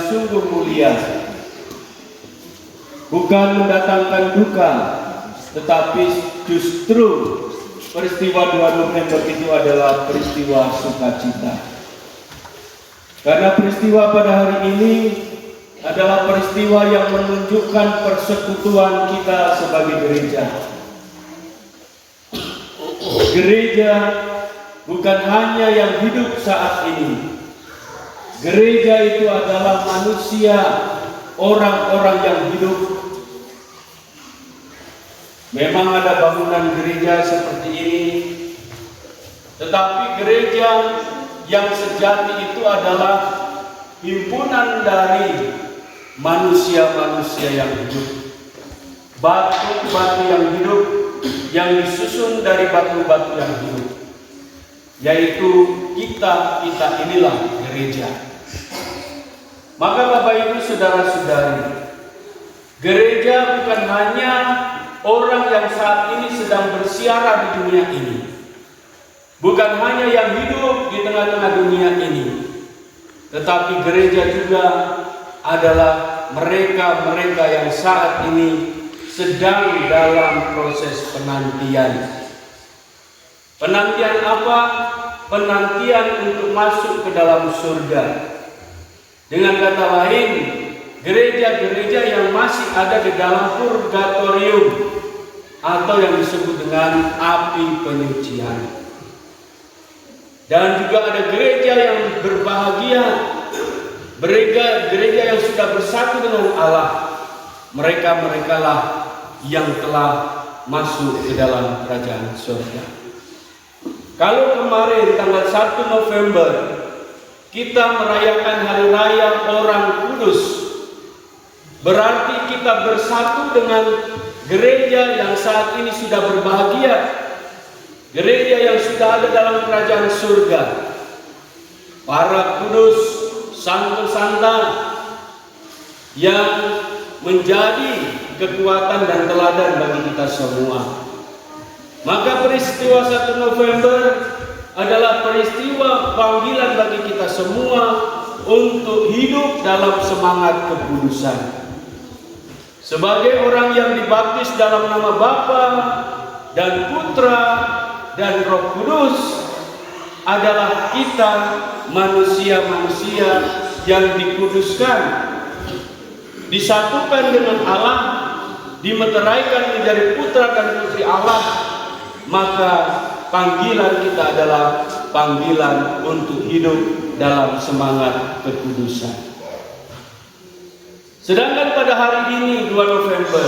sungguh mulia, bukan mendatangkan duka, tetapi justru peristiwa 2 November itu adalah peristiwa sukacita. Karena peristiwa pada hari ini adalah peristiwa yang menunjukkan persekutuan kita sebagai gereja. Gereja bukan hanya yang hidup saat ini. Gereja itu adalah manusia, orang-orang yang hidup. Memang ada bangunan gereja seperti ini, tetapi gereja yang sejati itu adalah himpunan dari manusia-manusia yang hidup, batu-batu yang hidup, yang disusun dari batu-batu yang hidup, yaitu kita inilah gereja. Maka Bapak Ibu saudara-saudari, gereja bukan hanya orang yang saat ini sedang bersiara di dunia ini, bukan hanya yang hidup di tengah-tengah dunia ini, tetapi gereja juga adalah mereka-mereka yang saat ini sedang dalam proses penantian. Penantian apa? Penantian untuk masuk ke dalam surga. Dengan kata lain, gereja-gereja yang masih ada di dalam purgatorium atau yang disebut dengan api penyucian. Dan juga ada gereja yang berbahagia, gereja yang sudah bersatu dengan Allah. Mereka lah yang telah masuk ke dalam kerajaan surga. Kalau kemarin tanggal 1 November kita merayakan hari raya Orang Kudus, berarti kita bersatu dengan gereja yang saat ini sudah berbahagia, gereja yang sudah ada dalam kerajaan surga. Para kudus, santo-santan yang menjadi kekuatan dan teladan bagi kita semua. Maka peristiwa 1 November adalah peristiwa panggilan bagi kita semua untuk hidup dalam semangat kekudusan. Sebagai orang yang dibaptis dalam nama Bapa dan Putra dan Roh Kudus, adalah kita manusia-manusia yang dikuduskan, disatukan dengan Allah, dimeteraikan menjadi putra dan putri Allah. Maka panggilan kita adalah panggilan untuk hidup dalam semangat kekudusan. Sedangkan pada hari ini 2 November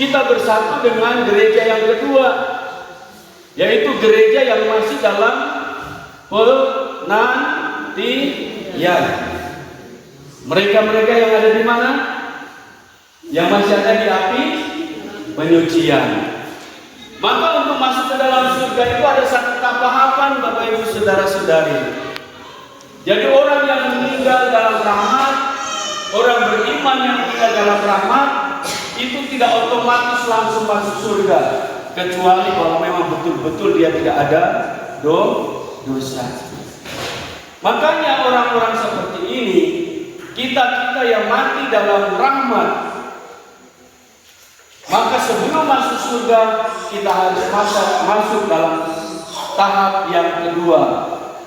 kita bersatu dengan gereja yang kedua, yaitu gereja yang masih dalam penantian. Mereka-mereka yang ada di mana? Yang masih ada di api penyucian. Maka untuk masuk ke dalam surga itu ada satu tahapan, Bapak Ibu saudara-saudari. Jadi orang yang meninggal dalam rahmat, orang beriman yang meninggal dalam rahmat, itu tidak otomatis langsung masuk surga, kecuali kalau memang betul-betul dia tidak ada dosa. Makanya orang-orang seperti ini, kita yang mati dalam rahmat, maka sebelum masuk surga kita harus masuk dalam tahap yang kedua,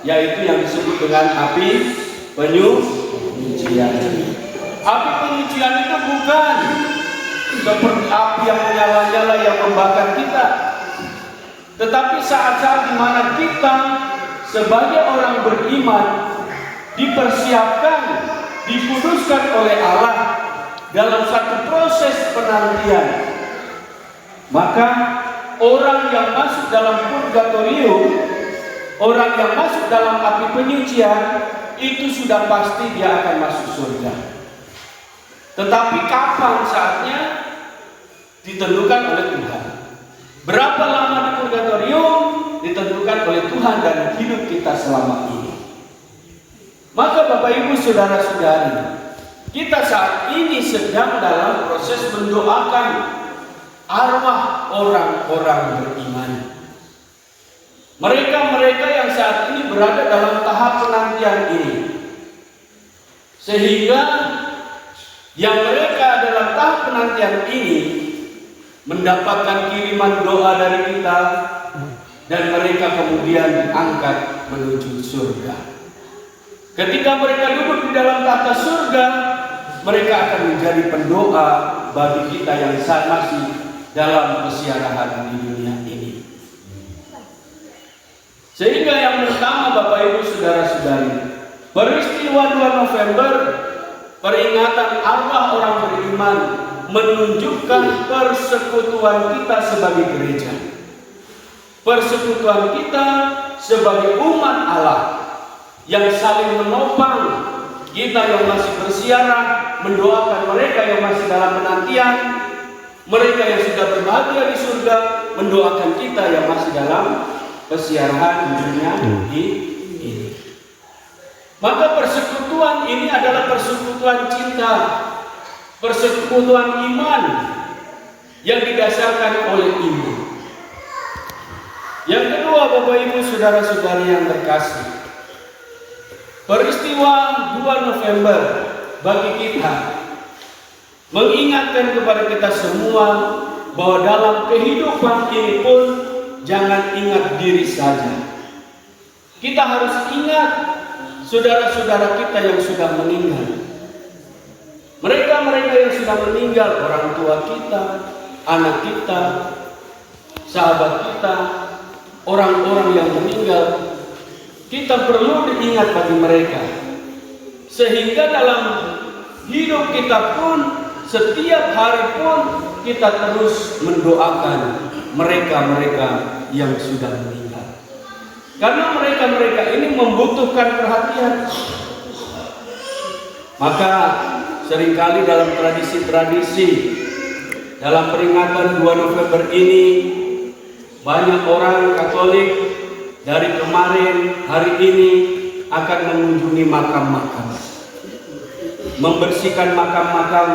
yaitu yang disebut dengan api penyucian. Api penyucian itu bukan seperti api yang menyala-nyala yang membakar kita, tetapi saat-saat di mana kita sebagai orang beriman dipersiapkan, dikuduskan oleh Allah dalam satu proses penantian. Maka orang yang masuk dalam purgatorium, orang yang masuk dalam api penyucian, itu sudah pasti dia akan masuk surga. Tetapi kapan saatnya ditentukan oleh Tuhan. Berapa lama di purgatorium ditentukan oleh Tuhan dan hidup kita selama ini. Maka Bapak Ibu saudara-saudari, kita saat ini sedang dalam proses mendoakan arwah orang-orang beriman. Mereka-mereka yang saat ini berada dalam tahap penantian ini. Sehingga yang mereka dalam tahap penantian ini mendapatkan kiriman doa dari kita, dan mereka kemudian diangkat menuju surga. Ketika mereka duduk di dalam tahta surga, mereka akan menjadi pendoa bagi kita yang masih dalam kesiarahan di dunia ini. Sehingga yang pertama, Bapak Ibu Saudara-saudari, peristiwa 2 November, peringatan arwah orang beriman, menunjukkan persekutuan kita sebagai gereja, persekutuan kita sebagai umat Allah yang saling menopang kita yang masih bersiarah, mendoakan mereka yang masih dalam penantian, mereka yang sudah berbahagia di surga, mendoakan kita yang masih dalam kesiarahan di dunia ini. Maka persekutuan ini adalah persekutuan cinta, persekutuan iman yang didasarkan oleh iman. Yang kedua, Bapak Ibu Saudara-saudari yang terkasih, peristiwa 2 November bagi kita mengingatkan kepada kita semua bahwa dalam kehidupan ini pun jangan ingat diri saja. Kita harus ingat saudara-saudara kita yang sudah meninggal. Mereka-mereka yang sudah meninggal, orang tua kita, anak kita, sahabat kita, orang-orang yang meninggal, kita perlu diingat bagi mereka. Sehingga dalam hidup kita pun, setiap hari pun kita terus mendoakan mereka-mereka yang sudah meninggal. Karena mereka-mereka ini membutuhkan perhatian. Maka seringkali dalam tradisi-tradisi, dalam peringatan 2 November ini, banyak orang Katolik dari kemarin hari ini akan mengunjungi makam-makam, membersihkan makam-makam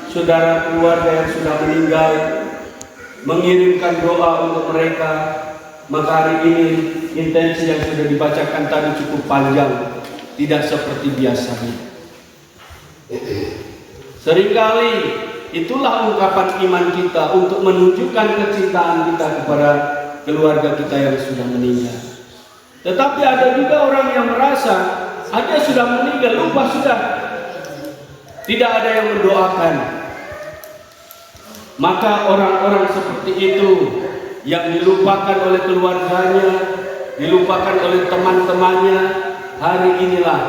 saudara keluarga yang sudah meninggal, mengirimkan doa untuk mereka. Maka hari ini intensi yang sudah dibacakan tadi cukup panjang, tidak seperti biasanya. Seringkali itulah ungkapan iman kita untuk menunjukkan kecintaan kita kepada keluarga kita yang sudah meninggal. Tetapi ada juga orang yang merasa ada sudah meninggal, lupa sudah, tidak ada yang mendoakan. Maka orang-orang seperti itu yang dilupakan oleh keluarganya, dilupakan oleh teman-temannya, hari inilah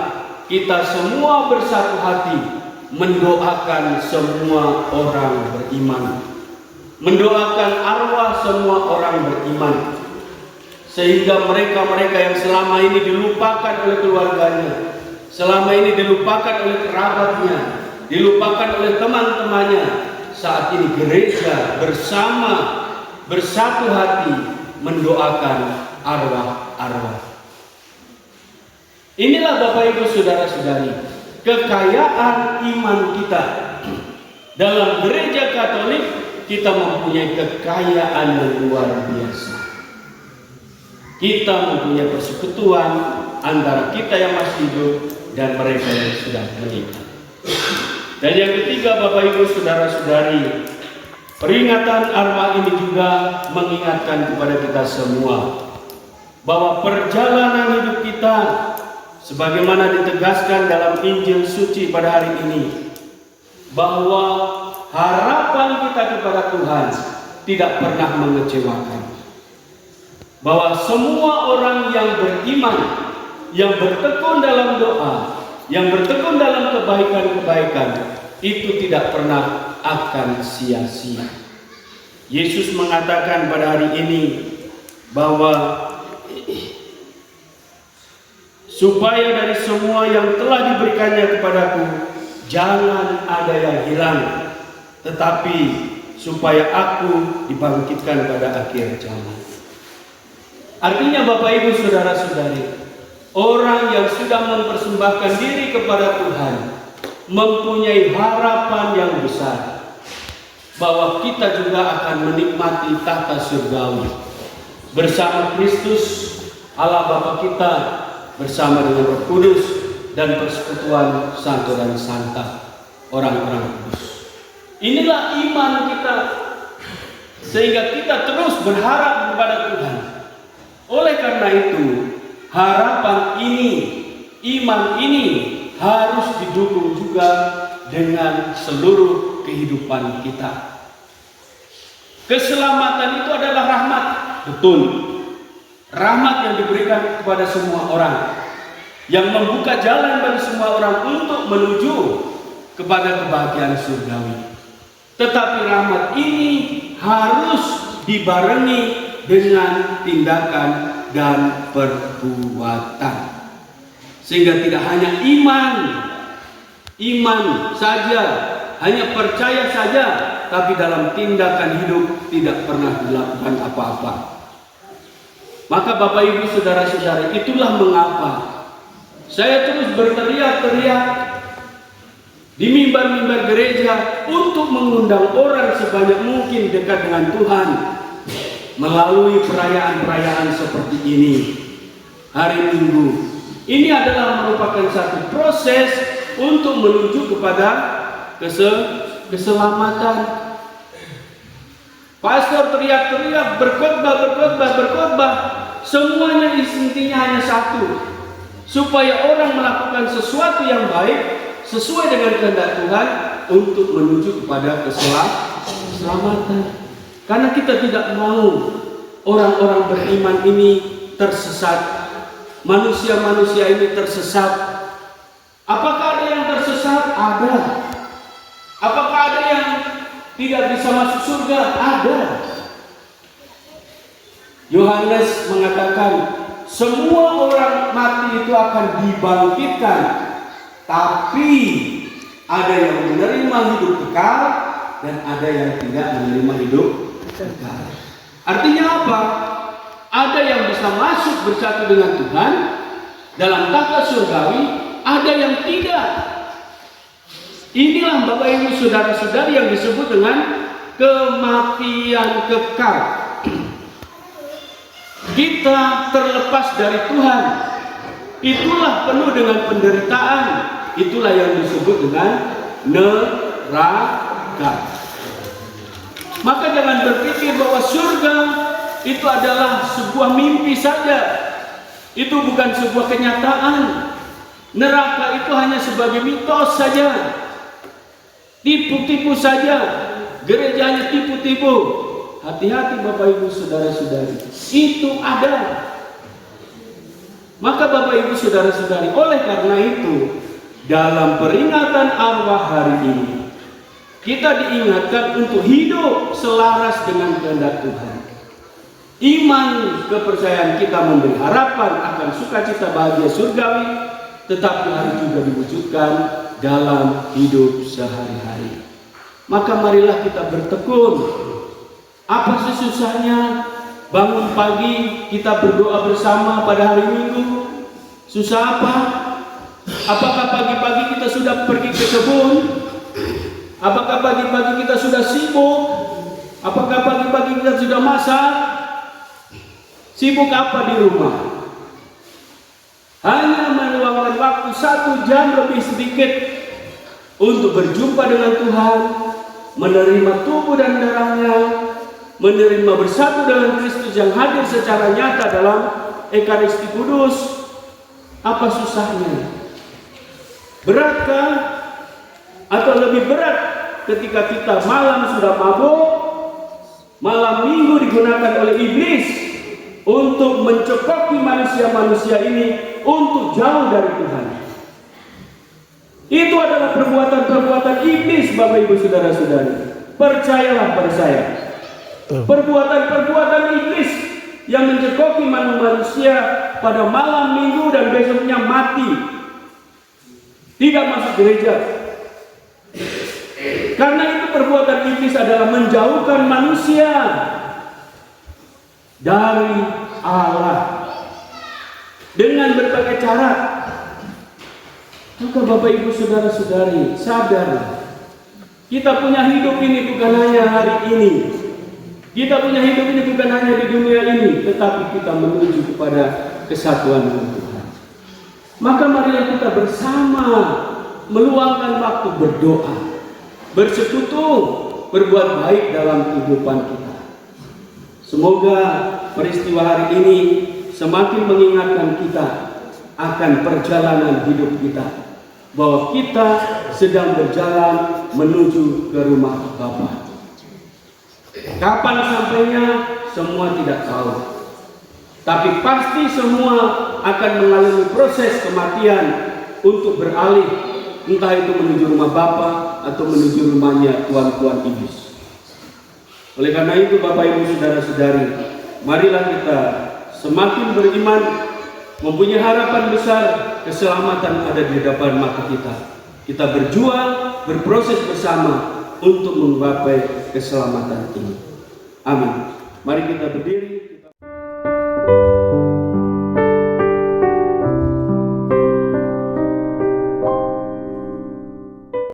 kita semua bersatu hati mendoakan semua orang beriman, mendoakan arwah semua orang beriman, sehingga mereka-mereka yang selama ini dilupakan oleh keluarganya, selama ini dilupakan oleh kerabatnya, dilupakan oleh teman-temannya, saat ini gereja bersama bersatu hati mendoakan arwah-arwah. Inilah Bapak Ibu Saudara-saudari, kekayaan iman kita. Dalam gereja Katolik kita mempunyai kekayaan yang luar biasa. Kita mempunyai persekutuan antara kita yang masih hidup dan mereka yang sudah meninggal. Dan yang ketiga, Bapak Ibu Saudara-saudari, peringatan arwah ini juga mengingatkan kepada kita semua bahwa perjalanan hidup kita, sebagaimana ditegaskan dalam Injil suci pada hari ini, bahwa harapan kita kepada Tuhan tidak pernah mengecewakan. Bahwa semua orang yang beriman, yang bertekun dalam doa, yang bertekun dalam kebaikan-kebaikan, itu tidak pernah akan sia-sia. Yesus mengatakan pada hari ini bahwa supaya dari semua yang telah diberikannya kepadaku jangan ada yang hilang, tetapi supaya aku dibangkitkan pada akhir zaman. Artinya Bapak Ibu Saudara-saudari, orang yang sudah mempersembahkan diri kepada Tuhan mempunyai harapan yang besar bahwa kita juga akan menikmati tahta surgawi bersama Kristus Allah Bapa kita, bersama dengan Roh Kudus dan persekutuan santo dan santa, orang-orang kudus. Inilah iman kita, sehingga kita terus berharap kepada Tuhan. Oleh karena itu, harapan ini, iman ini harus didukung juga dengan seluruh kehidupan kita. Keselamatan itu adalah rahmat, betul. Rahmat yang diberikan kepada semua orang, yang membuka jalan bagi semua orang untuk menuju kepada kebahagiaan surgawi. Tetapi rahmat ini harus dibarengi dengan tindakan dan perbuatan. Sehingga tidak hanya iman saja, hanya percaya saja, tapi dalam tindakan hidup tidak pernah dilakukan apa-apa. Maka Bapak Ibu saudara-saudara, itulah mengapa saya terus berteriak-teriak di mimbar-mimbar gereja untuk mengundang orang sebanyak mungkin dekat dengan Tuhan melalui perayaan-perayaan seperti ini. Hari Minggu ini adalah merupakan satu proses untuk menuju kepada keselamatan. Pastor teriak-teriak, berkhotbah, semuanya intinya hanya satu, supaya orang melakukan sesuatu yang baik sesuai dengan kehendak Tuhan untuk menuju kepada keselamatan. Karena kita tidak mau orang-orang beriman ini tersesat, manusia-manusia ini tersesat. Apakah ada yang tersesat? Ada. Apakah ada yang tidak bisa masuk surga? Ada. Yohanes mengatakan semua orang mati itu akan dibangkitkan, tapi ada yang menerima hidup kekal dan ada yang tidak menerima hidup kekal. Artinya apa? Ada yang bisa masuk bersatu dengan Tuhan dalam tata surgawi, ada yang tidak. Inilah Bapak Ibu saudara-saudari yang disebut dengan kematian kekal. Kita terlepas dari Tuhan, itulah penuh dengan penderitaan. Itulah yang disebut dengan neraka. Maka jangan berpikir bahwa surga itu adalah sebuah mimpi saja. Itu bukan sebuah kenyataan. Neraka itu hanya sebagai mitos saja, tipu-tipu saja. Gereja hanya tipu-tipu. Hati-hati Bapak Ibu saudara-saudari, itu ada. Maka Bapak Ibu saudara-saudari, oleh karena itu dalam peringatan arwah hari ini kita diingatkan untuk hidup selaras dengan kehendak Tuhan. Iman kepercayaan kita memberi harapan akan sukacita bahagia surgawi, tetapi harus juga diwujudkan dalam hidup sehari-hari. Maka marilah kita bertekun. Apa susahnya bangun pagi kita berdoa bersama pada hari Minggu? Susah apa? Apakah pagi-pagi kita sudah pergi ke kebun? Apakah pagi-pagi kita sudah sibuk? Apakah pagi-pagi kita sudah masak? Sibuk apa di rumah? Hanya meluangkan waktu 1 jam lebih sedikit untuk berjumpa dengan Tuhan, menerima tubuh dan darahnya, menerima bersatu dengan Kristus yang hadir secara nyata dalam Ekaristi Kudus. Apa susahnya? Beratkah? Atau lebih berat ketika kita malam sudah mabuk, malam Minggu digunakan oleh iblis untuk mencokoki manusia-manusia ini untuk jauh dari Tuhan. Itu adalah perbuatan-perbuatan iblis, Bapak Ibu saudara-saudari. Percayalah pada saya. Perbuatan-perbuatan iblis yang mencekoki manusia pada malam Minggu dan besoknya mati, tidak masuk gereja. Karena itu perbuatan iblis adalah menjauhkan manusia dari Allah dengan berbagai cara. Maka Bapak Ibu saudara-saudari, sadarlah, kita punya hidup ini bukan hanya hari ini. Kita punya hidup ini bukan hanya di dunia ini, tetapi kita menuju kepada kesatuan dengan Tuhan. Maka marilah kita bersama meluangkan waktu berdoa, bersekutu, berbuat baik dalam kehidupan kita. Semoga peristiwa hari ini semakin mengingatkan kita akan perjalanan hidup kita, bahwa kita sedang berjalan menuju ke rumah Bapa. Kapan sampainya semua tidak tahu, tapi pasti semua akan mengalami proses kematian untuk beralih, entah itu menuju rumah Bapa atau menuju rumahnya tuan-tuan iblis. Oleh karena itu Bapak Ibu Saudara-saudari, marilah kita semakin beriman, mempunyai harapan besar, keselamatan ada di depan mata kita. Kita berjuang, berproses bersama untuk menggapai keselamatan ini. Amin. Mari kita berdiri.